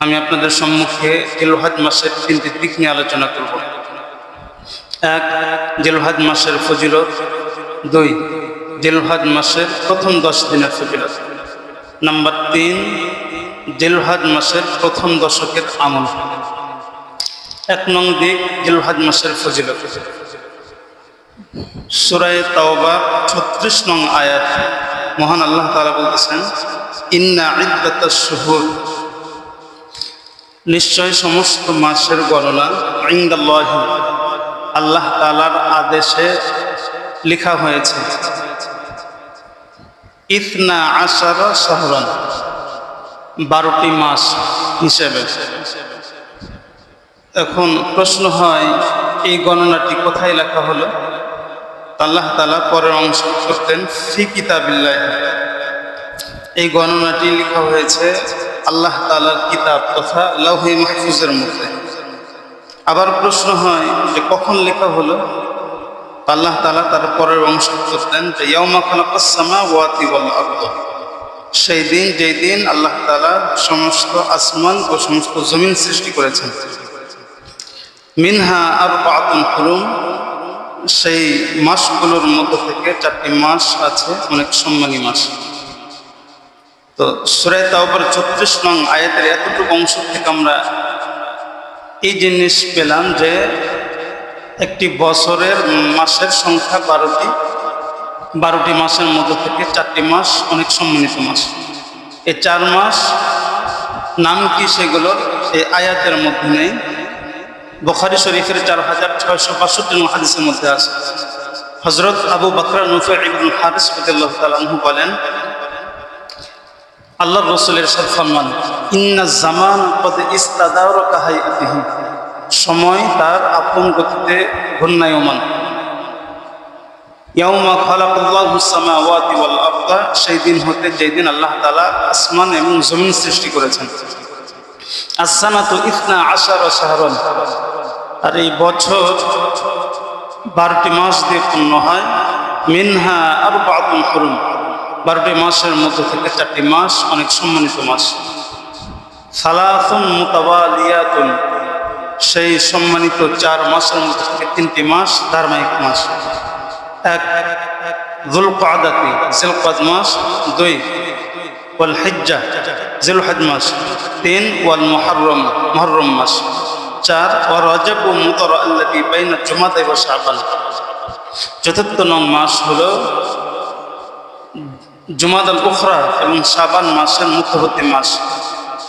আমি আপনাদের সম্মুখে জিলহজ মাসের 3টি দিক নিয়ে আলোচনা করব। 1, জিলহজ মাসের ফজিলত। 2, জিলহজ মাসের প্রথম 10 দিনের ফজিলত। নাম্বার 3, জিলহজ মাসের প্রথম দশকের আমল। 1 নং দিক, জিলহজ মাসের ফজিলত। সূরা তাওবা 36 নং আয়াত, মহান আল্লাহ তাআলা বলতেছেন, ইন্না ইদ্দাতাশ শুহুর, নিশ্চয় সমস্ত মাসের গণনা ইনদাল্লাহি, আল্লাহ তাআলার আদেশে লেখা হয়েছে, 12 শাহরান, 12টি মাস হিসেবে। এখন প্রশ্ন হয়, এই গণনাটি কোথায় লেখা হলো? আল্লাহ তাআলা পরের অংশ করতেন, ফি কিতাবিল্লাহ, এই গণনাটি লেখা হয়েছে আল্লাহ তাআলার কিতাব তথা লাউহে মাহফুজের মধ্যে। আবার প্রশ্ন হয় যে কখন লেখা হলো? আল্লাহ তাআলা তার পরের অংশ করতেন যে ইয়াউমা খালাকাস সামাওয়াতি ওয়াল আরদ, সেই দিন যেই দিন আল্লাহ তাআলা সমস্ত আসমান ও সমস্ত জমিন সৃষ্টি করেছেন। মিনহা আরবাতুন হুরুম, সেই মাসগুলোর মধ্যে থেকে 4টি মাস আছে অনেক সম্মানী মাস। তো সূরা তাওবার 36 নং আয়াতের এতটুকু অংশ থেকে আমরা এই জিনিস পেলাম যে একটি বছরের মাসের সংখ্যা 12টি মাসের মধ্যে থেকে 4টি মাস অনেক সম্মানিত মাস। এই 4 মাস নাম কি সেগুলোর এই আয়াতের মধ্যে নেই। বুখারী শরীফের 4662 নং হাদিসের মধ্যে আছে। হযরত আবু বকর নুফাই ইবনে হারিস রাদিয়াল্লাহু তাআলা আনহু বলেন, আল্লাহর রাসূলের ইরশাদ ফরমান, ইন্নাজ জামান ক্বাদ ইস্তাদারা কাহাইআতিহি, সময় তার আপন গতিতে ঘূর্ণায়মান। ইয়াউমা খালাকাল্লাহুস সামাওয়াতি ওয়াল আরদ, সেই দিন হতে যেই দিন আল্লাহ তাআলা আসমান এবং জমিন সৃষ্টি করেছেন। আস-সানাতু 12 শাহরান, আর এই বছর 12টি মাস দিয়ে পূর্ণ হয়। মিনহা আরবাতুন হুরুম, 12টি মাসের মধ্যে থেকে 4টি মাস অনেক সম্মানিত মাস। সালাসুন মুতাওয়ালিয়াতুন, সেই সম্মানিত 4 মাসের মধ্যে থেকে 3টি মাস ধারাবাহিক মাস। 1, যুলকাদাতি, জিলকাদ মাস। 2, ওয়াল হিজ্জা, জিলহজ মাস। 3, ওয়াল মুহররম, মুহররম মাস। 4, ওয়া রজব ও মুদর আল্লাতী বাইনা জুমাদা ওয়া শাবান, 4th নং মাস হলো জুমাদাল উখরা এবং শাবান মাসের মধ্যবর্তী মাস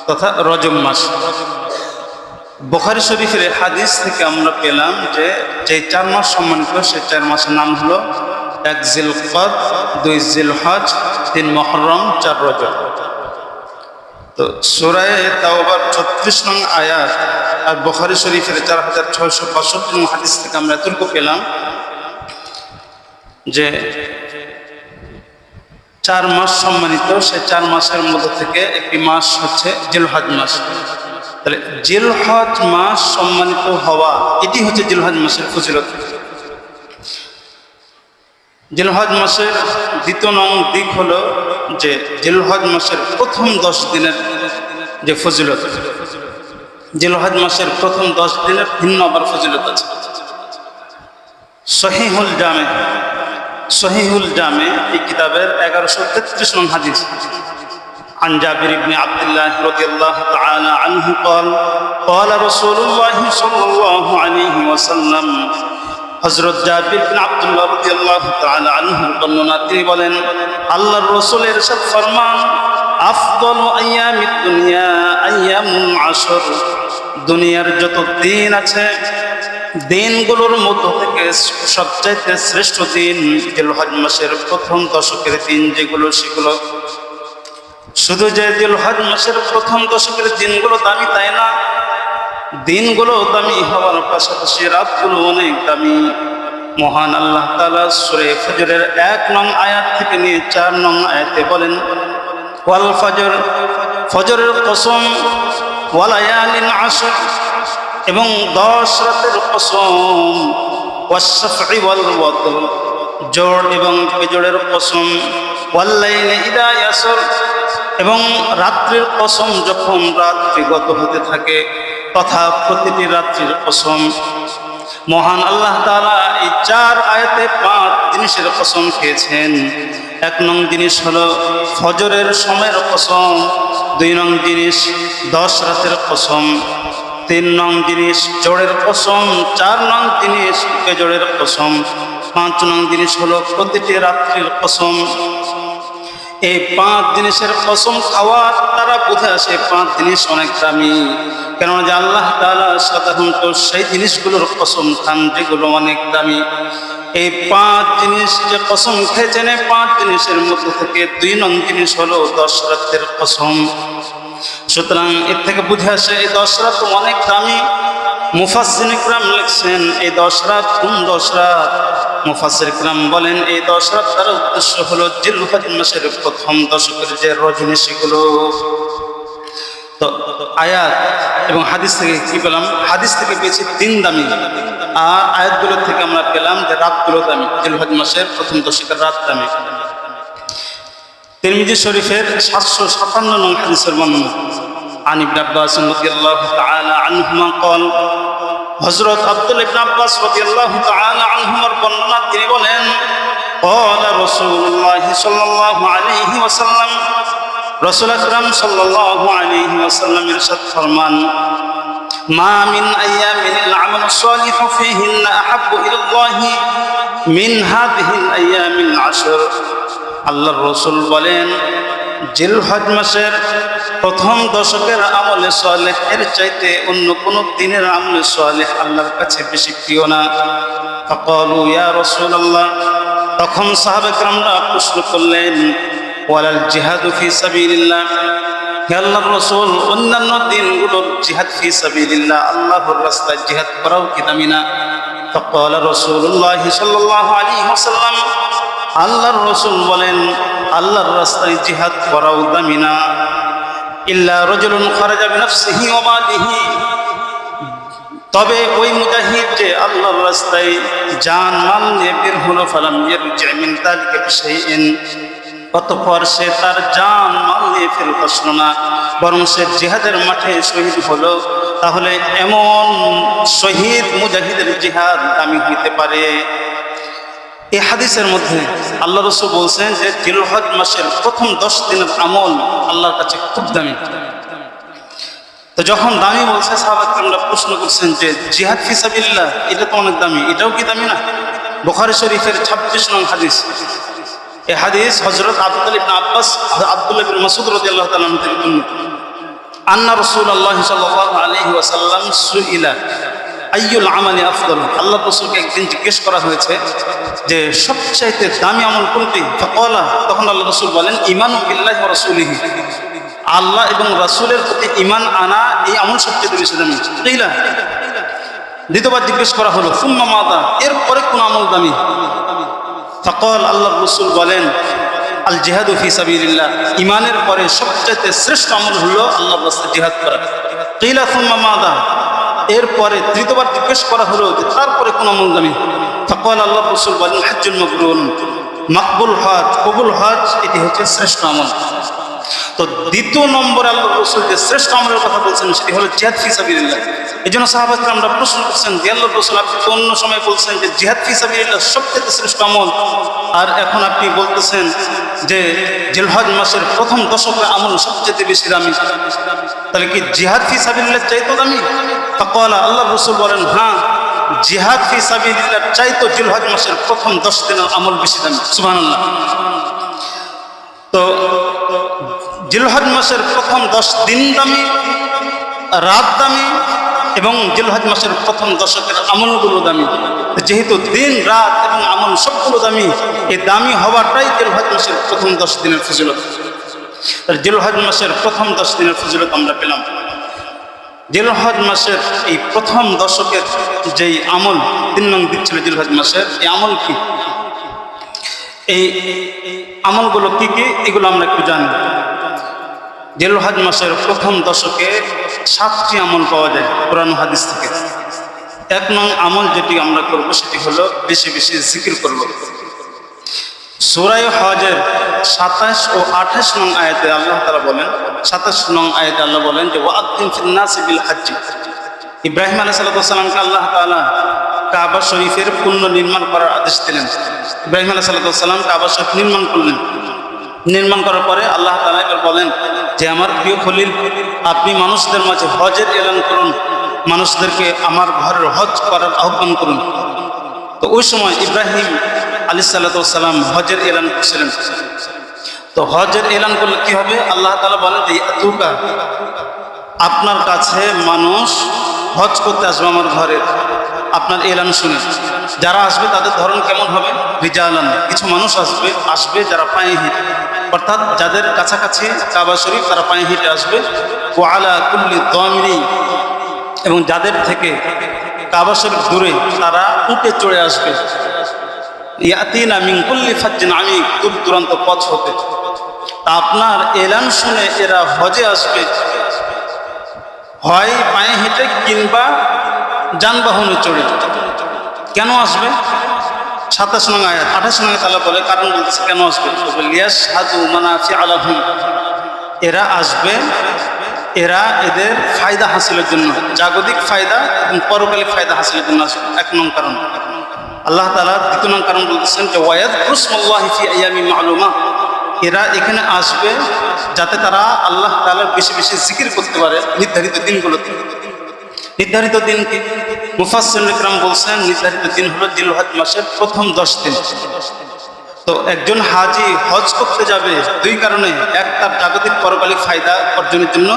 তথা রজব মাস। বুখারী শরীফের হাদিস থেকে আমরা পেলাম যে 4 মাস সম্মানিত, সেই 4 মাসের নাম হলো 1 জিলকদ, 2 জিলহজ, 3 মুহররম, 4 রজব। তো সূরা তাওবার 36 নং আয়াত আর বুখারী শরীফের 4662 নং হাদিস থেকে আমরা এতটুকু পেলাম যে 4 মাস সম্মানিত, সেই 4 মাসের মধ্যে থেকে একটি মাস হচ্ছে জিলহজ মাস। তাহলে জিলহজ মাস সম্মানিত হওয়া, এটি হচ্ছে জিলহজ মাসের ফজিলত। জিলহজ মাসের 2 নং দিক হলো যে জিলহজ মাসের প্রথম 10 দিনের যে ফজিলত, জিলহজ মাসের প্রথম 10 দিনের ভিন্ন আবার ফজিলত আছে। সহিহুল জামে এই কিতাবের 1133 নং হাদিস, عن جابر بن عبد الله رضي الله تعالى عنه قال قال رسول الله صلى الله عليه وسلم, হযরত জাবির বিন আব্দুল্লাহ রাদিয়াল্লাহু তাআলা আনহু বর্ণনা, তিনি বলেন, আল্লাহর রাসূলের ইরশাদ ফরমান, আফদালু আইয়ামিদ দুনিয়া আইয়ামুল আশর, দুনিয়ার যত দিন আছে দিনগুলোর মধ্যে থেকে সবচাইতে শ্রেষ্ঠ দিন জিলহজ মাসের প্রথম দশকের দিন যেগুলো, সেগুলো শুধু যে জিলহজ মাসের প্রথম দশকের দিনগুলো দামি তাই না, দিনগুলো দামি হওয়ার পাশাপাশি রাতগুলো অনেক দামি। মহান আল্লাহ তাআলা সূরা ফজরের 1 নং আয়াত থেকে নিয়ে 4 নং আয়াতে বলেন, ওয়াল ফজর, ফজরের কসম, ওয়ালায়ালিন আশর, এবং 10 রাতের কসম, ওয়াশ-শাফঈ ওয়াল ওয়াতর, জোড় এবং বেজোড়ের কসম, ওয়াল লাইলি ইযা ইয়াসর, এবং রাত্রির কসম যখন রাত্রি গত হতে থাকে তথা প্রতিটি রাত্রির কসম, মহান আল্লাহ তাআলা এই 4 আয়াতে 5 জিনিসের কসম খেয়েছেন। 1 নং জিনিস হলো ফজরের সময়ের কসম, 2 নং জিনিস 10 রাতের কসম, 3 নং জিনিস জোড়ের কসম, 4 নং জিনিস বেজোড়ের কসম, 5 নং জিনিস হলো প্রতিটি রাত্রির কসম। এই 5 জিনিসের কসম খাওয়ার দ্বারা বোঝা আসে 5 জিনিস অনেক দামি। কেননা যে আল্লাহ তাআলা সাধারণত সেই জিনিসগুলোর কসম খান যেগুলো অনেক দামি। এই 5 জিনিস যে কসম খেয়েছেন, এই 5 জিনিসের মধ্যে থেকে 2 নং জিনিস হলো 10 রাতের কসম। সুতরাং এর থেকে বুঝে আসে এই 10 রাত অনেক দামি। মুফাসসির ইকরাম লিখছেন এই 10 রাত কোন 10 রাত? মুফাসসির ইকরাম বলেন এই 10 রাত তার উদ্দেশ্য হলো জিলহজ মাসের প্রথম দশকের যে রজনী সেগুলো। তো আয়াত এবং হাদিস থেকে কি পেলাম? হাদিস থেকে পেয়েছি 3 দামি, আর আয়াতগুলো থেকে আমরা পেলাম যে রাতগুলো দামি, জিলহজ মাসের প্রথম দশকের রাত দামি। তিরমিজি শরীফের 757 নং হাদিসের বর্ণনা, আন ইবনে আব্বাস রাদিয়াল্লাহু তাআলা আনহুমা قال, হযরত আব্দুল্লাহ ইবনে আব্বাস রাদিয়াল্লাহু তাআলা আনহুমার বর্ণনা, তিনি বলেন قال রাসূলুল্লাহ সাল্লাল্লাহু আলাইহি ওয়াসাল্লাম, রাসূল আকরাম সাল্লাল্লাহু আলাইহি ওয়াসাল্লাম ইরশাদ ফরমান, মা মিন আইয়ামিল আমালুস সালিহু ফীহিন্না আহাব্বু ইলাল্লাহি মিন হাযিহিল আইয়ামিল আশর। আল্লাহর রাসূল বলেন জিলহজ মাসের প্রথম দশকের আমলে সালেহ এর চাইতে অন্য কোনো দিনের আমলে সালেহ আল্লাহর কাছে বেশি প্রিয় না। ফাকালু ইয়া রাসূলুল্লাহ, তখন সাহাবা কেরামরা প্রশ্ন করলেন, ওয়ালাল জিহাদু ফি সাবিলিল্লাহ, হে আল্লাহর রাসূল অন্যান্য দিনগুলোর জিহাদ ফি সাবিলিল্লাহ, আল্লাহর রাস্তায় জিহাদ করাও কি দামি না? ফাকাল রাসূলুল্লাহ সাল্লাল্লাহু আলাইহি ওয়াসাল্লাম, আল্লাহর রাসূল বলেন আল্লাহর রাস্তায় জিহাদ করাও দামি না। ইল্লা রাজুলুন খারাজা বিনাফসিহি ওয়া মালিহি, তবে ওই মুজাহিদ যে আল্লাহর রাস্তায় জান মাল নিয়ে বের হলো, ফালাম ইয়ারজি মিন যালিকা বিশাইইন, অতঃপর সে তার জান মাল নিয়ে ফেরত আসলো না, বরং সে জিহাদের মাঠে শহীদ হলো, তাহলে এমন শহীদ মুজাহিদের জিহাদ দামি হইতে পারে। এই হাদিসের মধ্যে আল্লাহ রাসূল বলছেন যে জিলহজ মাসের প্রথম 10 দিনের আমল আল্লাহর কাছে খুব দামি। তো যখন দামি বলছে, সাহাবারা প্রশ্ন করছেন যে জিহাদ ফি সাবিলিল্লাহ এটা তো অনেক দামি, এটাও কি দামি না? বুখারী শরীফের 26 নং হাদিস। এই হাদিস হযরত আব্দুল্লাহ ইবনে আব্বাস, আব্দুল্লাহ ইবনে মাসউদ রাদিয়াল্লাহু তাআলা থেকে বর্ণিত, আন্না রাসূলুল্লাহ সাল্লাল্লাহু আলাইহি ওয়াসাল্লাম সুইলা আইয়ুল আমালি আফদল, আল্লাহ রাসূলকে একদিন জিজ্ঞেস করা হয়েছে যে সবচাইতে দামি আমল কোনটি? ফাকালা, তখন আল্লাহ রাসূল বলেন ঈমানু বিল্লাহি ওয়া রাসূলিহি, আল্লাহ এবং রাসূলের প্রতি ঈমান আনা, এই আমল সবচেয়ে বেশি দামি। কিলা, দ্বিতীয়বার জিজ্ঞেস করা হলো সুম্মা মাযা, এরপরে কোন আমল দামি? ফাকাল, আল্লাহর রাসূল বলেন আল জিহাদু ফি সাবিলিল্লাহ, ঈমানের পরে সবচেয়ে শ্রেষ্ঠ আমল হলো আল্লাহর রাস্তায় জিহাদ করা। কিলা সুম্মা মাযা, এরপরে তৃতীয়বার জিজ্ঞেস করা হলো যে তারপরে কোন আমল দামি? ফাকাল, আল্লাহর রাসূল বলেন হজ্জুল মাবরুর, মাকবুল হজ, কবুল হজ, এটি হচ্ছে শ্রেষ্ঠ আমল। তো দ্বিতীয় নম্বরে আল্লাহর রাসূল যে শ্রেষ্ঠ আমলের কথা বলছেন সেটি হলো জিহাদ ফি সাবিলিল্লাহ। এই জন্য সাহাবায়ে কেরামরা প্রশ্ন করছেন যে আল্লাহর রাসূল আপনি তো অন্য সময় বলছেন যে জিহাদ ফি সাবিলিল্লাহ সবচেয়ে শ্রেষ্ঠ আমল, আর এখন আপনি বলতেছেন যে জিলহজ মাসের প্রথম দশকের আমল সবচেয়ে বেশি দামি, তাহলে কি জিহাদ ফি সাবিলিল্লাহ চাইতো দামি? ফাকাল, আল্লাহর রাসূল বলেন হ্যাঁ, জিহাদ ফি সাবিলিল্লাহ চাইতো জিলহজ মাসের প্রথম 10 দিনের আমল বেশি দামি। সুবহানাল্লাহ। তো জিলহজ মাসের প্রথম 10 দিন দামি, রাত দামি, এবং জিলহজ মাসের প্রথম দশকের আমলগুলো দামি। যেহেতু দিন রাত এবং আমল সবগুলো দামি, এই দামি হওয়াটাই জিলহজ মাসের প্রথম 10 দিনের ফজিলত। জিলহজ মাসের প্রথম 10 দিনের ফজিলত আমরা পেলাম। জিলহজ মাসের এই প্রথম দশকের যেই আমল 3 নং দিক ছিল জিলহজ মাসের, এই আমল কি, এই আমলগুলো কি কি, এগুলো আমরা একটু জানি। জিলহজ মাসের প্রথম দশকে 7টি আমল পাওয়া যায় কোরআন হাদিস থেকে। 1 নং আমল যেটি আমরা করব সেটি হলো বেশি বেশি জিকির করব। সূরা হজের 27 ও 28 নং আয়াতে আল্লাহ তাআলা বলেন, 27 নং আয়াতে আল্লাহ বলেন যে ওয়াআযিম ফিন নাসি বিল হজ্জ। ইব্রাহিম আলাইহিস সালামকে আল্লাহ তাআলা কাবা শরীফের পুনর্নির্মাণ করার আদেশ দিলেন। ইব্রাহিম আলাইহিস সালাম কাবা শরীফ নির্মাণ করলেন। নির্মাণ করার পরে আল্লাহ তাআলা এবার বলেন যে আমার প্রিয় খলিল, আপনি মানুষদের মাঝে হজের এলান করুন, মানুষদেরকে আমার ঘরের হজ করার আহ্বান করুন। তো ওই সময় ইব্রাহিম আলাইহিস সালাম হজের এলান করছিলেন। তো হজের এলান করলে কি হবে? আল্লাহ তাআলা বলেন যে ইয়াতুকা, আপনার কাছে মানুষ হজ করতে আসবে আমার ঘরে আপনার এলান শুনে। যারা আসবে তাদের ধরন কেমন হবে? রিজালান, কিছু মানুষ আসবে যারা পায়ে হেঁটে, অর্থাৎ যাদের কাছাকাছি কাবা শরীফ তারা পায়ে হেঁটে আসবে। ওয়া আলা কুল্লি দামিরি, এবং যাদের থেকে কাবা শরীফ দূরে তারা উঠে চড়ে আসবে। ইয়াতিনা মিন কুল্লি ফাজ্জিন আমিক, দূর দূরান্ত পথ হতে। আপনার এলান শুনে এরা হজে আসবে, হয় পায়ে হেঁটে কিংবা যানবাহনে চড়ে। কেন আসবে? 27 নং আয়াত, 28 নং আয়াত আল্লাহ বলে কারণ বলতেছে কেন আসবে। লিয়াশহাদু মানাফিআ লাহুম, এরা আসবে, এরা এদের ফায়দা হাসিলের জন্য, জাগতিক ফায়দা এবং পরকালিক ফায়দা হাসিলের জন্য আসবে। 1 নং কারণ। আল্লাহ তাআলা 2 নং কারণ বলতেছেন যে ওয়ায়াযকুরুসমাল্লাহি ফি আইয়ামিন মা'লুমা, এরা এখানে আসবে যাতে তারা আল্লাহ তাআলার বেশি বেশি জিকির করতে পারে নির্ধারিত দিনগুলোতে। নির্ধারিত দিন কি? মুফাসসিরুল ইকরাম বলছেন নির্ধারিত দিন হলো জিলহজ মাসের প্রথম 10 দিন। তো একজন হাজি হজ করতে যাবে 2 কারণে, এক তার জাগতিক পরকালিক ফায়দা অর্জনের জন্য,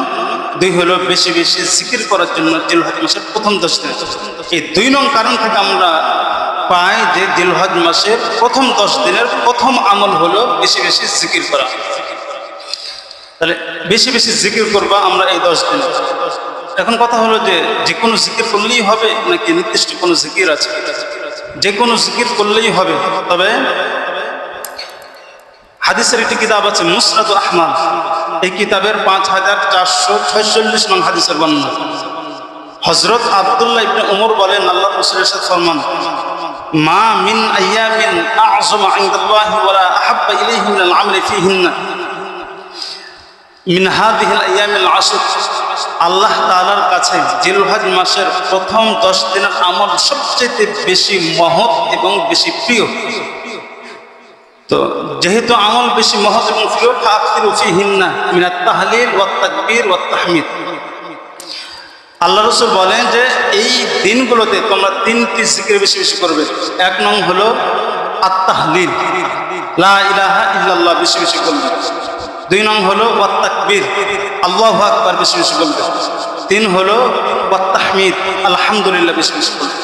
2 হলো বেশি বেশি জিকির করার জন্য জিলহজ মাসের প্রথম 10 দিন। এই 2 নং কারণ থেকে আমরা পাই যে জিলহজ মাসের প্রথম 10 দিনের প্রথম আমল হলো বেশি বেশি জিকির করা। তাহলে বেশি বেশি জিকির করবা আমরা এই 10 দিন। এখন কথা হলো যে কোনো জিকির করলেই হবে নাকি নির্দিষ্ট কোনো জিকির আছে? যে কোনো জিকির করলেই হবে। তবে হাদিসের একটি কিতাব আছে মুসনাদুল আহমদ, এই কিতাবের 5446 নং হাদিসের বর্ণনা। হযরত আব্দুল্লাহ ইবনে উমর বলেন আল্লাহর রাসূলের সাথে ফরমান, মা মিন আইয়ামিন আ'যামা ইনদাল্লাহি ওয়া লা আহাব্বা ইলাইহি মিনাল আমলি ফীহিন্না মিন হাযিহিল আইয়ামিল আশর। আল্লাহ তাআলার কাছে জিলহজ মাসের প্রথম 10 দিনের আমল সবচেয়ে বেশি মহৎ এবং বেশি প্রিয়। তো যেহেতু আমল বেশি মহৎ এবং প্রিয়, ফাকসিরু ফীহিন্না মিনাত তাহলিল ওয়াত তাকবীর ওয়াত তাহমিদ। আল্লাহ রাসূল বলেন যে এই দিনগুলোতে তোমরা 3টি জিকির বেশি বেশি করবে। 1 নং হলো আত-তাহলিল, লা ইলাহা ইল্লাল্লাহ বেশি বেশি করবে। 2 নং হলো ওয়াত তাকবীর, আল্লাহু আকবার বেশি বেশি বলবে। 3 হলো ওয়াত তাহমিদ, আলহামদুলিল্লাহ বেশি বেশি বলবে।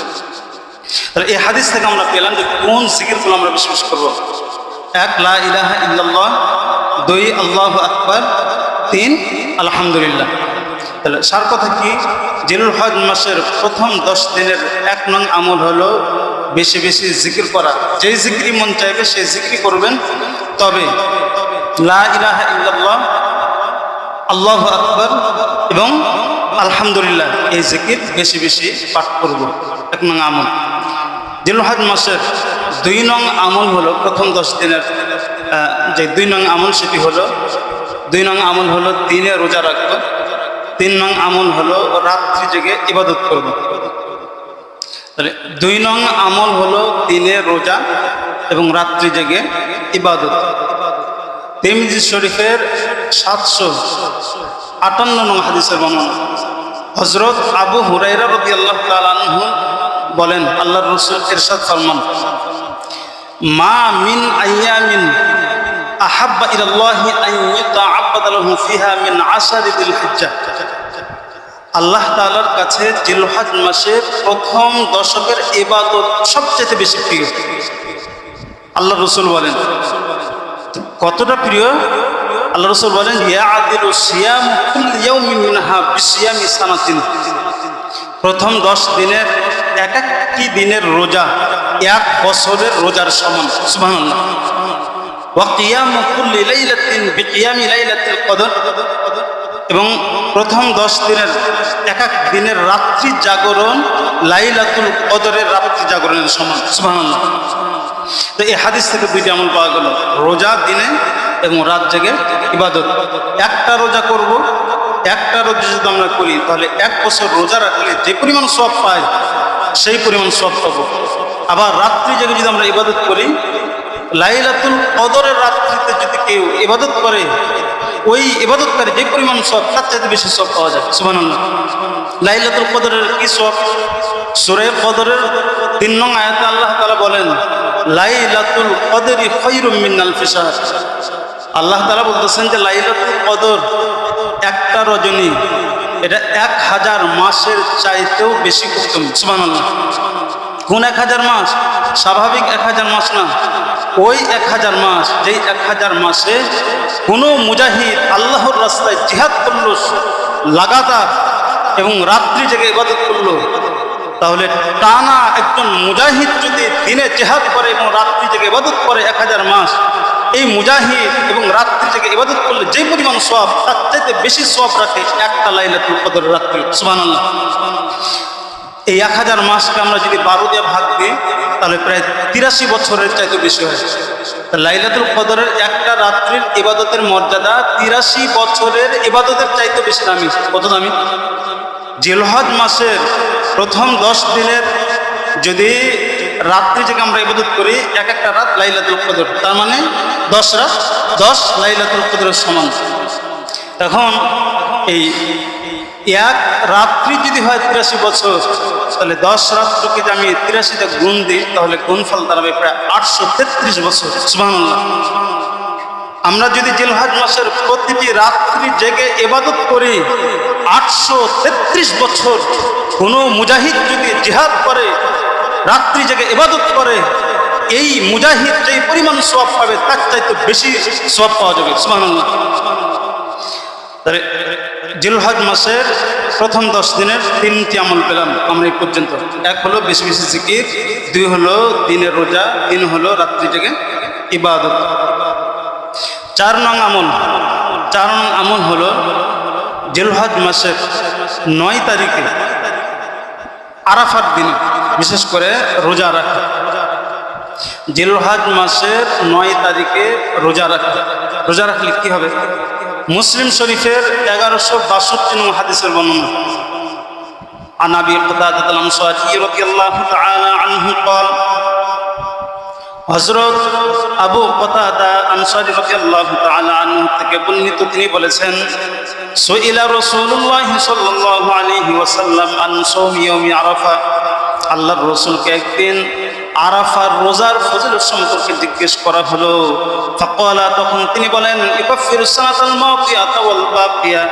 তাহলে এই হাদিস থেকে আমরা পেলাম যে কোন জিকিরগুলো আমরা বেশি বেশি করব। 1 লা ইলাহা ইল্লাল্লাহ, 2 আল্লাহু আকবার, 3 আলহামদুলিল্লাহ। তাহলে সার কথা কি? জিলহজ মাসের প্রথম 10 দিনের 1 নং আমল হলো বেশি বেশি জিকির করা। যেই জিকিরই মন চাইবে সেই জিকিরই করবেন। তবে লা ইলাহা ইল্লাল্লাহ, আল্লাহু আকবার এবং আলহামদুলিল্লাহ এই জিকির বেশি বেশি পাঠ করব। 1 নং আমল। জিলহজ মাসের 2 নং আমল হলো প্রথম 10 দিনের যে 2 নং আমল, সেটি হলো 2 নং আমল হলো দিনে রোজা রাখবো। 3 নং আমল হলো রাত্রি জেগে ইবাদত করব। তাহলে 2 নং আমল হলো দিনে রোজা এবং রাত্রি জেগে ইবাদত। তিরমিজি শরীফের 758 নং হাদিসের বর্ণনা। হযরত আবু হুরায়রা রাদিয়াল্লাহু তাআলা আনহু বলেন আল্লাহর রাসূল ইরশাদ ফরমান, মা মিন আইয়ামিন আহাব্বা ইলাল্লাহি আন ইউতাআব্বাদা লাহু ফিহা মিন আশারি যিল হিজ্জাহ। আল্লাহ তাআলার কাছে জিলহজ মাসের প্রথম দশকের ইবাদত সবচেয়ে বেশি প্রিয়। আল্লাহ রাসূল বলেন কতটা প্রিয়? আল্লাহ রাসূল বলেন ইয়াদিলু সিয়াম কুল্লি ইয়াউমিন মিনহা বিসিয়ামি সানাতিন। প্রথম 10 দিনের এক একটি দিনের রোজা 1 বছরের রোজার সমান। সুবহানাল্লাহ। ওয়া কিয়ামু কুল্লি লাইলাতিন বিকিয়ামি লাইলাতিল কদর, এবং প্রথম 10 দিনের এক এক দিনের রাত্রি জাগরণ লাইলাতুল কদরের রাত্রি জাগরণের সমান। সুবহানাল্লাহ। তো এই হাদিস থেকে দুইটি আমল পাওয়া গেল, রোজা দিনে এবং রাত জেগে ইবাদত। একটা রোজা করব, একটা রোজা যদি আমরা করি তাহলে 1 বছর রোজা রাখলে যে পরিমাণ সওয়াব পাই সেই পরিমাণ সওয়াব পাবো। আবার রাত্রি জেগে যদি আমরা ইবাদত করি, লাইলাতুল কদরের রাত্রিতে যদি কেউ ইবাদত করে, ওই ইবাদতকারী যে পরিমাণ সওয়াব তার চাইতে বেশি সওয়াব পাওয়া যায়। সুবহানাল্লাহ। লাইলাতুল কদরের কি সওয়াব? সূরা কদরের 3 নং আয়াতে আল্লাহ তাআলা বলেন, লাইলাতুল কদরি খায়রুম মিন আলফি শাহর। আল্লাহ তাআলা বলতেছেন যে লাইলাতুল কদর একটা রজনী, এটা 1000 মাসের চাইতেও বেশি উত্তম। সুবহানাল্লাহ। কোন 1000 মাস? স্বাভাবিক 1000 মাস না, ওই 1000 মাস, যেই 1000 মাসে কোনো মুজাহিদ আল্লাহর রাস্তায় জিহাদ করলো লাগাতার এবং রাত্রি জেগে ইবাদত করলো, তাহলে টানা একজন মুজাহিদ যদি দিনে জিহাদ করে এবং রাত্রি জেগে ইবাদত করে 1000 মাস, এই মুজাহিদ এবং রাত্রি জেগে ইবাদত করলে যে পরিমাণ সওয়াব তার চাইতে বেশি সওয়াব রাখে একটা লাইলাতুল কদরের রাত্রি। সুবহানাল্লাহ। এই 1000 মাসকে আমরা যদি 12 দিয়ে ভাগ দিই তাহলে প্রায় 83 বছরের চাইতে বেশি হয়। লাইলাতুল কদরের একটা রাত্রির ইবাদতের মর্যাদা 83 বছরের ইবাদতের চাইতে বেশি দামি। কত দামি? জিলহজ মাসের প্রথম 10 দিনের যদি রাত্রি থেকে আমরা ইবাদত করি, একটা রাত লাইলাতুল কদর, তার মানে 10 রাত 10 লাইলাতুল কদরের সমান। এখন এই এক রাত্রি যদি হয় 83 বছর, তাহলে 10 রাত্রকে যদি আমি 83 তে গুণ দিই তাহলে গুণফল দাঁড়াবে প্রায় 833 বছর। সুবহানাল্লাহ। আমরা যদি জিলহজ মাসের প্রতিটি রাত্রি জেগে ইবাদত করি 833 বছর, কোনো মুজাহিদ যদি জিহাদ করে রাত্রি জেগে ইবাদত করে, এই মুজাহিদ যেই পরিমাণ সওয়াব পাবে তার চাইতে বেশি সওয়াব পাওয়া যাবে। সুবহানাল্লাহ। জিলহজ মাসের প্রথম 10 দিনের 3টি আমল পেলাম আমরা এই পর্যন্ত। 1 হলো বেশি বেশি জিকির, 2 হলো দিনের রোজা, 3 হলো রাত্রি জেগে ইবাদত। 4 নং আমল হলো জিলহজ মাসের 9 তারিখে আরাফার দিন বিশেষ করে রোজা রাখা। জিলহজ মাসের 9 তারিখে রোজা রাখা। রোজা রাখলে কি হবে? মুসলিম শরীফের 1162 নং হাদিসের বর্ণনা। আন আবি কাতাদা আল-আনসারী রাদিয়াল্লাহু তাআলা আনহু قال, হযরত আবু কাতাদা আনসারী রাদিয়াল্লাহু তাআলা আনহু থেকে বর্ণিত, তিনি বলেছেন, সুইলা রাসূলুল্লাহ সাল্লাল্লাহু আলাইহি ওয়াসাল্লাম আন সাওমি ইয়াউমি আরাফা। আল্লাহর রাসূলকে একদিন আরাফার রোজার ফজিলত সম্পর্কে জিজ্ঞেস করা হলো। ফাকালা, তখন তিনি বলেন, ইকাফিরুস সানাতাল মাদিয়াতা ওয়াল বাকিয়া।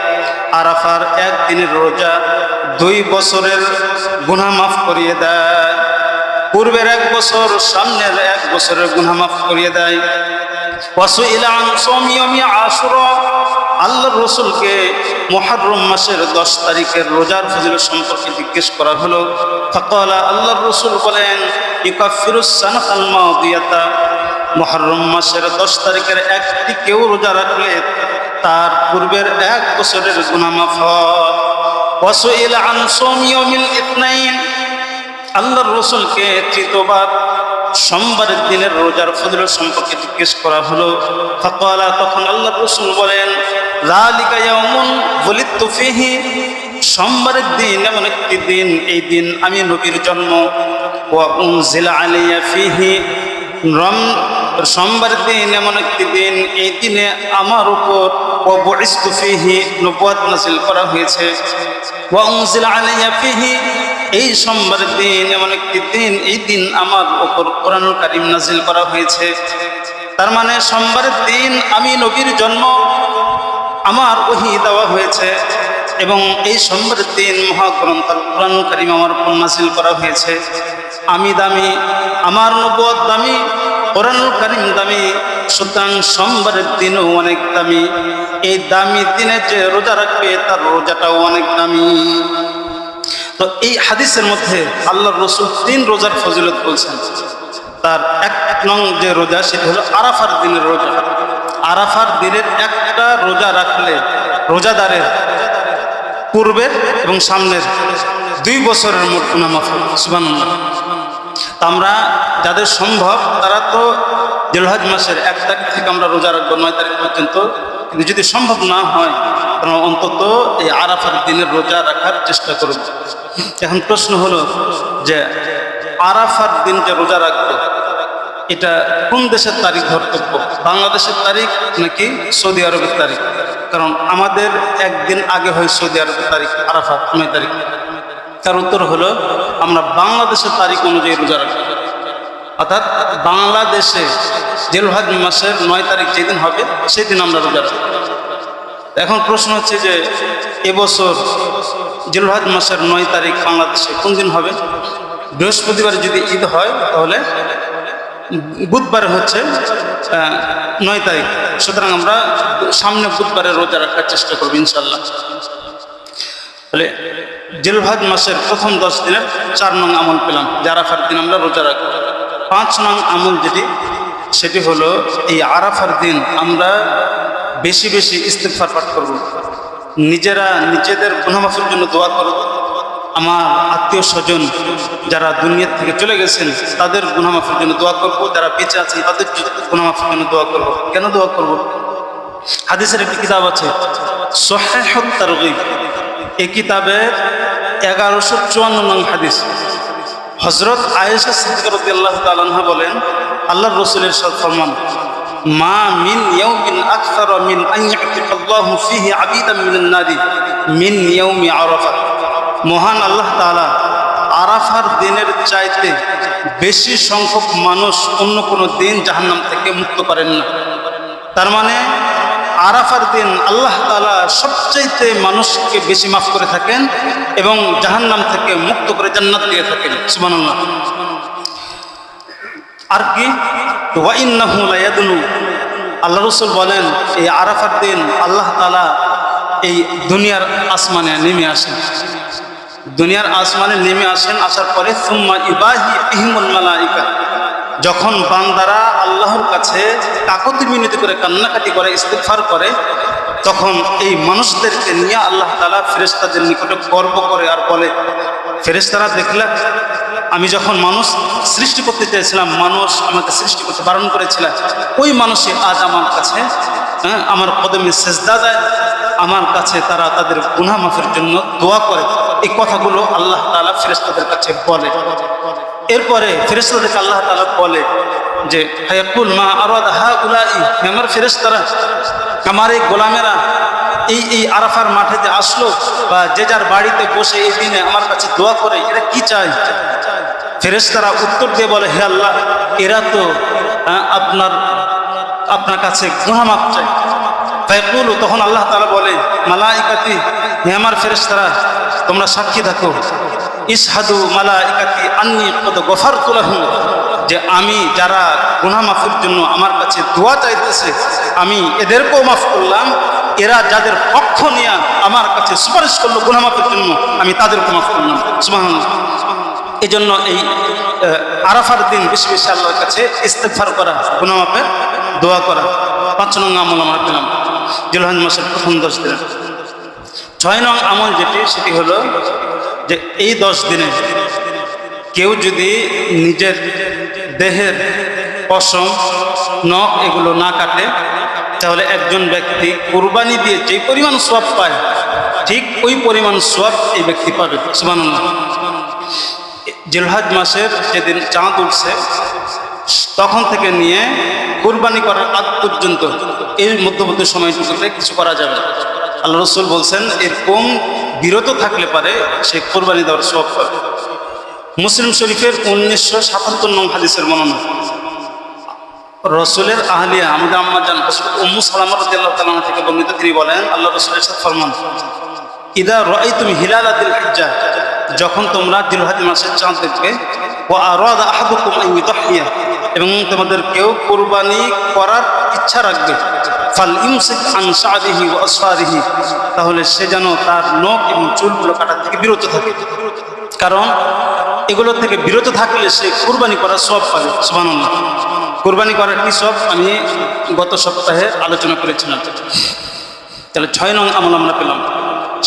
আরাফার একদিনের রোজা 2 বছরের গুনাহ মাফ করিয়ে দেয়। পূর্বের 1 বছর, সামনের 1 বছরের গুনাহ মাফ করিয়ে দেয়। ওয়াসুইলা আন সাওমি ইয়াউমি আশুরা। আল্লাহর রাসূলকে মুহররম মাসের 10 তারিখের রোজার ফজিলত সম্পর্কে জিজ্ঞেস করা হলো। ফাকালা, আল্লাহর রাসূল বলেন, ইকাফিরুস সানাতাল মাদিয়াতা। মুহররম মাসের 10 তারিখের একটি কেউ রোজা রাখলে তার পূর্বের 1 বছরের গুনাহ মাফ হয়। ওয়াসুইলা আন সাওমি ইয়াউমিল ইথনাইন। আল্লাহর রাসূলকে তৃতীয়বার সোমবারের দিনের রোজার ফজিলত সম্পর্কে জিজ্ঞেস করা হলো। ফাকালা, তখন আল্লাহর রাসূল বলেন, যালিকা ইয়াউমুন ওয়ালিদতু ফীহি। সোমবারের দিন এমন একটি দিন, এই দিন আমি নবীর জন্ম। ওয়া উনজিলা আলাইয়া ফীহি। সোমবারের দিন এমন একটি দিন, এই দিনে আমার উপর ওয়া বুইসতু ফীহি নবুয়ত নাযিল করা হয়েছে। ওয়া উনজিলা আলাইয়া ফীহি। এই সোমবারের দিন এমন একটি দিন, এই দিন আমার উপর কোরআনুল কারীম নাযিল করা হয়েছে। তার মানে সোমবারের দিন আমি নবীর জন্ম, আমার ওহী দেওয়া হয়েছে, এবং এই সোমবারের দিন মহাগ্রন্থ কোরআনুল কারীম আমার উপর নাযিল করা হয়েছে। আমি দামি, আমার নবুয়ত দামি, কোরআনুল কারীম দামি, সুতরাং সোমবারের দিনও অনেক দামি। এই দামি দিনে যে রোজা রাখবে তার রোজাটাও অনেক দামি। তো এই হাদিসের মধ্যে আল্লাহর রাসূল 3 রোজার ফজিলত বলছেন। তার 1 নং যে রোজা সেটা হলো আরাফার দিনের রোজা। আরাফার দিনের একটা রোজা রাখলে রোজাদারের পূর্বের এবং সামনের 2 বছরের মোট গুনাহ মাফ হবে। সুবহানাল্লাহ। তা আমরা যাদের সম্ভব তারা তো জিলহজ মাসের 1 তারিখ থেকে আমরা রোজা রাখবো 9 তারিখ পর্যন্ত। কিন্তু যদি সম্ভব না হয় তাহলে অন্তত এই আরাফার দিনের রোজা রাখার চেষ্টা করব। এখন প্রশ্ন হলো যে আরাফার দিন যে রোজা রাখবো এটা কোন দেশের তারিখ ধর্তব্য, বাংলাদেশের তারিখ নাকি সৌদি আরবের তারিখ? কারণ আমাদের একদিন আগে হয় সৌদি আরবের তারিখ, আরাফা 9 তারিখ। তার উত্তর হলো আমরা বাংলাদেশের তারিখ অনুযায়ী রোজা রাখবো। অর্থাৎ বাংলাদেশে জিলহজ মাসের 9 তারিখ যেদিন হবে সেদিন আমরা রোজা রাখবো। এখন প্রশ্ন হচ্ছে যে এবছর জিলহজ মাসের 9 তারিখ বাংলাদেশে কোন দিন হবে? বৃহস্পতিবার যদি ঈদ হয় তাহলে বুধবারে হচ্ছে 9 তারিখ। সুতরাং আমরা সামনে বুধবারে রোজা রাখার চেষ্টা করবো ইনশাল্লাহ। তাহলে জিলহজ মাসের প্রথম 10 দিনের 4 নং আমল পেলাম, যে আরাফার দিন আমরা রোজা রাখবো। 5 নং আমল সেটি হলো এই আরাফার দিন আমরা বেশি বেশি ইস্তিগফার পাঠ করব। নিজেদের গুনাহ মাফের জন্য দোয়া করব। আমার আত্মীয় স্বজন যারা দুনিয়া থেকে চলে গেছেন তাদের গুনাহ মাফের জন্য দোয়া করব। যারা বেঁচে আছেন তাদের গুনাহ মাফের জন্য দোয়া করব। কেন দোয়া করব? হাদিসের একটি কিতাব আছে সহিহুত তারগীব, এই কিতাবের 1154 নং হাদিস। হযরত আয়েশা সিদ্দিকা রাদিয়াল্লাহু তাআলা আনহা বলেন, আল্লাহর রাসূলের ইরশাদ ফরমান, মা মিন ইয়াউমিন আকসারা মিন আন ইয়াতিকাল্লাহু ফীহি আবিদান মিনান নারি মিন ইয়াউমি আরাফা। মহান আল্লাহ তাআলা আরাফার দিনের চাইতে বেশি সংখ্যক মানুষ অন্য কোনো দিন জাহান্নাম থেকে মুক্ত করেন না। তার মানে আরাফার দিন আল্লাহ তাআলা সবচাইতে মানুষকে বেশি মাফ করে থাকেন এবং জাহান্নাম থেকে মুক্ত করে জান্নাত দিয়ে থাকেন। সুবহানাল্লাহ। আর কি ওয়া ইন্নাহু লায়াদনু, আল্লাহ রাসূল বলেন এই আরাফার দিন আল্লাহ তাআলা এই দুনিয়ার আসমানে নেমে আসেন। দুনিয়ার আসমানে নেমে আসেন, আসার পরে সুম্মা ইবাহি বিহিমুল মালাইকা, যখন বান্দারা আল্লাহর কাছে কাকুতি মিনতি করে কান্নাকাটি করে ইস্তিগফার করে তখন এই মানুষদেরকে নিয়ে আল্লাহ তাআলা ফেরেশতাদের নিকটে গর্ব করে আর বলে, ফেরেশতারা দেখলা আমি যখন মানুষ সৃষ্টি করতে চেয়েছিলাম, মানুষ আমাকে সৃষ্টি করতে বারণ করেছিল, ওই মানুষই আজ আমার কাছে আমার কদমে সেজদা দেয়, আমার কাছে তারা তাদের গুনাহ মাফের জন্য দোয়া করে। এই কথাগুলো আল্লাহ তাআলা ফেরেশতাদের কাছে বলে। এরপরে ফেরেশতাদেরকে আল্লাহ তাআলা বলে যে হায়াকুল মা আরাদা হাউলাই, আমার ফেরেশতারা আমার এই গোলামেরা এই আরাফার মাঠে যে আসলো বা যে যার বাড়িতে বসে এই দিনে আমার কাছে দোয়া করে, এরা কি চায়? ফেরেশতারা উত্তর দিয়ে বলে, হে আল্লাহ, এরা তো আপনার কাছে গুনাহ মাফ চায়। ফায়াকুলু, তখন আল্লাহ তাআলা বলে, মালাইকাতি, হে আমার ফেরেশতারা তোমরা সাক্ষী থাকো, ইশহাদু মালাইকাতি আন্নী কদ গফারতু লাহুম, যে আমি যারা গুনাহ মাফের জন্য আমার কাছে দোয়া চাইতেছে আমি এদেরকেও মাফ করলাম, এরা যাদের পক্ষ নিয়ে আমার কাছে সুপারিশ করলো গুনাহ মাফের জন্য আমি তাদেরকে মাফ করলাম। সুবহানাল্লাহ। এই জন্য এই আরাফার দিন বেশি বেশি আল্লাহর কাছে ইস্তিগফার করা, গুনাহ মাফের দোয়া করা। 5 নং আমল আমরা পেলাম জিলহজ মাসের প্রথম 10 দিনে। 6 নং আমল সেটি হলো যে এই 10 দিনে কেউ যদি নিজের দেহের পশম নখ এগুলো না কাটে তাহলে একজন ব্যক্তি কুরবানি দিয়ে যে পরিমাণ সওয়াব পায় ঠিক ওই পরিমাণ সওয়াব এই ব্যক্তি পাবে। সুবহানাল্লাহ। জিলহজ মাসের যেদিন চাঁদ উঠছে তখন থেকে নিয়ে কুরবানি করার আগ পর্যন্ত এই মধ্যবর্তী সময়টুকুতে কিছু করা যাবে। আল্লাহ রাসূল বলছেন এরকম বিরত থাকলে পারে সে কুরবানি দেওয়ার সওয়াব পাবে। মুসলিম শরীফের 1977 নং হাদিসের বর্ণনা, রসুলের আহলিয়া আমাদের আম্মা জান উম্মু সালামা রাদিয়াল্লাহু তাআলা থেকে বর্ণিত, তিনি বলেন আল্লাহ রাসূলের সাথে ফরমান, ইদা রাআইতুম হিলালা যিল হিজ্জাহ, যখন তোমরা জিলহজ মাসের চাঁদ দেখবে, ওয়া আরাদা আহাদুকুম আন ইউদহিয়া, এবং তোমাদের কেউ কুরবানি করার ইচ্ছা রাখবে, ফাল ইমসিক আন শা'রিহি ওয়া আসফারিহি, তাহলে সে যেন তার নখ এবং চুলগুলো কাটা থেকে বিরত থাকে, কারণ এগুলো থেকে বিরত থাকলে সে কুরবানি করার সওয়াব পাবে। সুবহানাল্লাহ। কুরবানি করার কি সওয়াব আমি গত সপ্তাহে আলোচনা করেছিলাম। তাহলে 6 নং আমল আমরা পেলাম।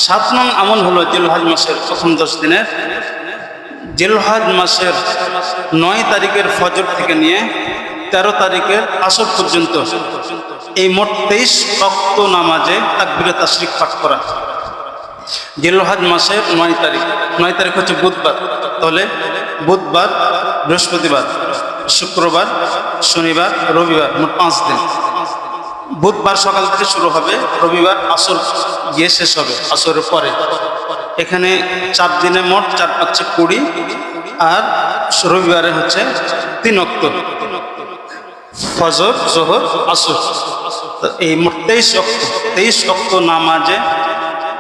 7 নং আমল হলো জিলহজ মাসের প্রথম 10 দিনের জিলহজ মাসের 9 তারিখের ফজর থেকে নিয়ে 13 তারিখের আসর পর্যন্ত এই মোট 23 ওয়াক্ত নামাজে তাকবীরে তাশরিক পাঠ করা। জিলহজ মাসের 9 তারিখ হচ্ছে বুধবার, তাহলে বুধবার, বৃহস্পতিবার, শুক্রবার, শনিবার, রবিবার, মোট 5 দিন। বুধবার সকাল থেকে শুরু হবে, রবিবার আসর গিয়ে শেষ হবে আসরের পরে। এখানে 4 দিনে মোট 4 5 20, আর রবিবারে হচ্ছে 3 ওয়াক্ত, ফজর, জোহর, আসর। এই মোট 23 ওয়াক্ত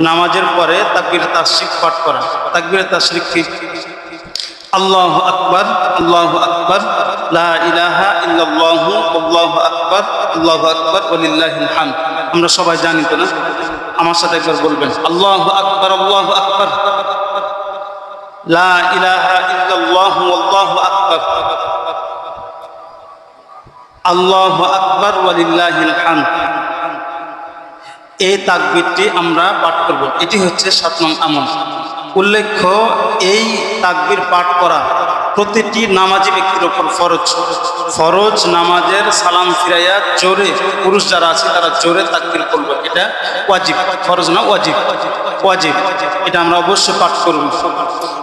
নামাজের পরে তাকবীরে তাশরিক পাঠ করা। তাকবীরে তাশরিক কি? আল্লাহু আকবার, আল্লাহু আকবার, লা ইলাহা ইল্লাল্লাহু, আল্লাহু আকবার, আল্লাহু আকবার, ওয়ালিল্লাহিল হামদ। আমরা সবাই জানি তো না? আমার সাথে একবার বলবেন, আল্লাহু আকবার, আল্লাহু আকবার, লা ইলাহা ইল্লাল্লাহু, আল্লাহু আকবার, আল্লাহু আকবার, ওয়ালিল্লাহিল হামদ। এই তাকবীরটি আমরা পাঠ করব। এটি হচ্ছে 7 নং আমল। উল্লেখ্য, এই তাকবীর পাঠ করা প্রতিটি নামাজি ব্যক্তির উপর ফরজ। নামাজের সালাম ফিরাইয়া জোরে, পুরুষ যারা আছে তারা জোরে তাকবীর করবে। এটা ওয়াজিব, ফরজ না, ওয়াজিব। এটা আমরা অবশ্যই পাঠ করব।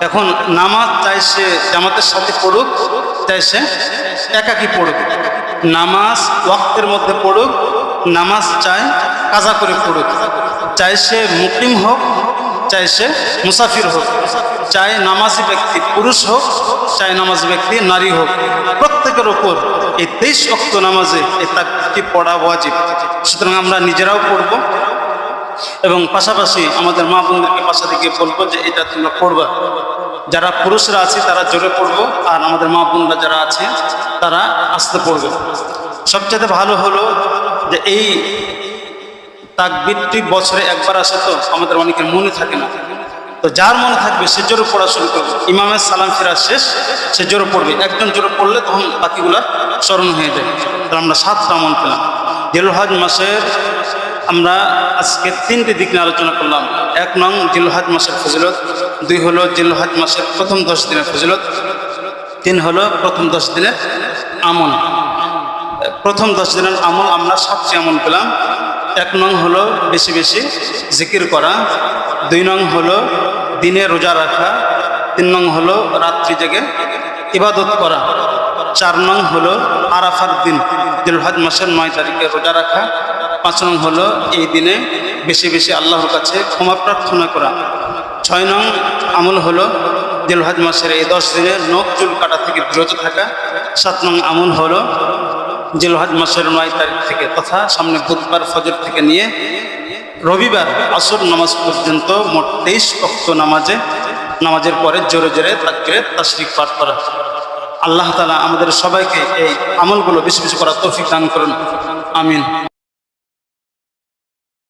এখন নামাজ চাই সে জামাতের সাথে পড়ুক, চাই সে একাকী পড়ুক, নামাজ ওয়াক্তের মধ্যে পড়ুক, নামাজ চায় কাজা করে পড়ুক, চাই সে মুকিম হোক, চাই সে মুসাফির হোক, চাই নামাজি ব্যক্তি পুরুষ হোক, চাই নামাজি ব্যক্তি নারী হোক, প্রত্যেকের ওপর এই 23 ওয়াক্ত নামাজে এই তাকবীরটি পড়া ওয়াজিব। সুতরাং আমরা নিজেরাও পড়ব এবং পাশাপাশি আমাদের মা বোনদেরকে পাশা থেকে বলবো যে এটা তোমরা পড়বা। যারা পুরুষরা আছে তারা জোরে পড়বো, আর আমাদের মা বোনরা যারা আছে তারা আস্তে পড়বে। সবচেয়ে ভালো হলো যে এই তাকবীরটি বছরে একবার আসে, তো আমাদের অনেকের মনে থাকে না। তো যার মনে থাকবে সে জোরে পড়া শুরু করবে। ইমামের সালাম ফেরা শেষ, সে জোরে পড়বে। একজন জোরে পড়লে তখন বাকিগুলা স্মরণ হয়ে যায়। তাহলে আমরা 7টা আমল পেলাম। জিলহজ মাসের আমরা আজকে 3টি দিক নিয়ে আলোচনা করলাম। 1 নং জিলহজ মাসের ফজিলত, 2 হলো জিলহজ মাসের প্রথম 10 দিনের ফজিলত, 3 হলো প্রথম 10 দিনের আমল। প্রথম 10 দিনের আমল আমরা 7টি আমল পেলাম। 1 নং হলো বেশি বেশি জিকির করা, 2 নং হলো দিনে রোজা রাখা, 3 নং হলো রাত্রি জেগে ইবাদত করা, 4 নং হলো আরাফার দিন জিলহজ মাসের 9 তারিখে রোজা রাখা, 5 নং হলো এই দিনে বেশি বেশি আল্লাহর কাছে ক্ষমা প্রার্থনা করা, 6 নং আমল হলো জিলহজ মাসের এই 10 দিনে নখ চুল কাটা থেকে বিরত থাকা, 7 নং আমল হলো জিলহজ মাসের 9 তারিখ থেকে তথা সামনে বুধবার ফজর থেকে নিয়ে রবিবার আসর নামাজ পর্যন্ত মোট 23 ওয়াক্ত নামাজের পরে জোরে জোরে তাকবীরে তাশরিক পাঠ করা। আল্লাহ তাআলা আমাদের সবাইকে এই আমলগুলো বেশি বেশি করার তৌফিক দান করুন। আমিন।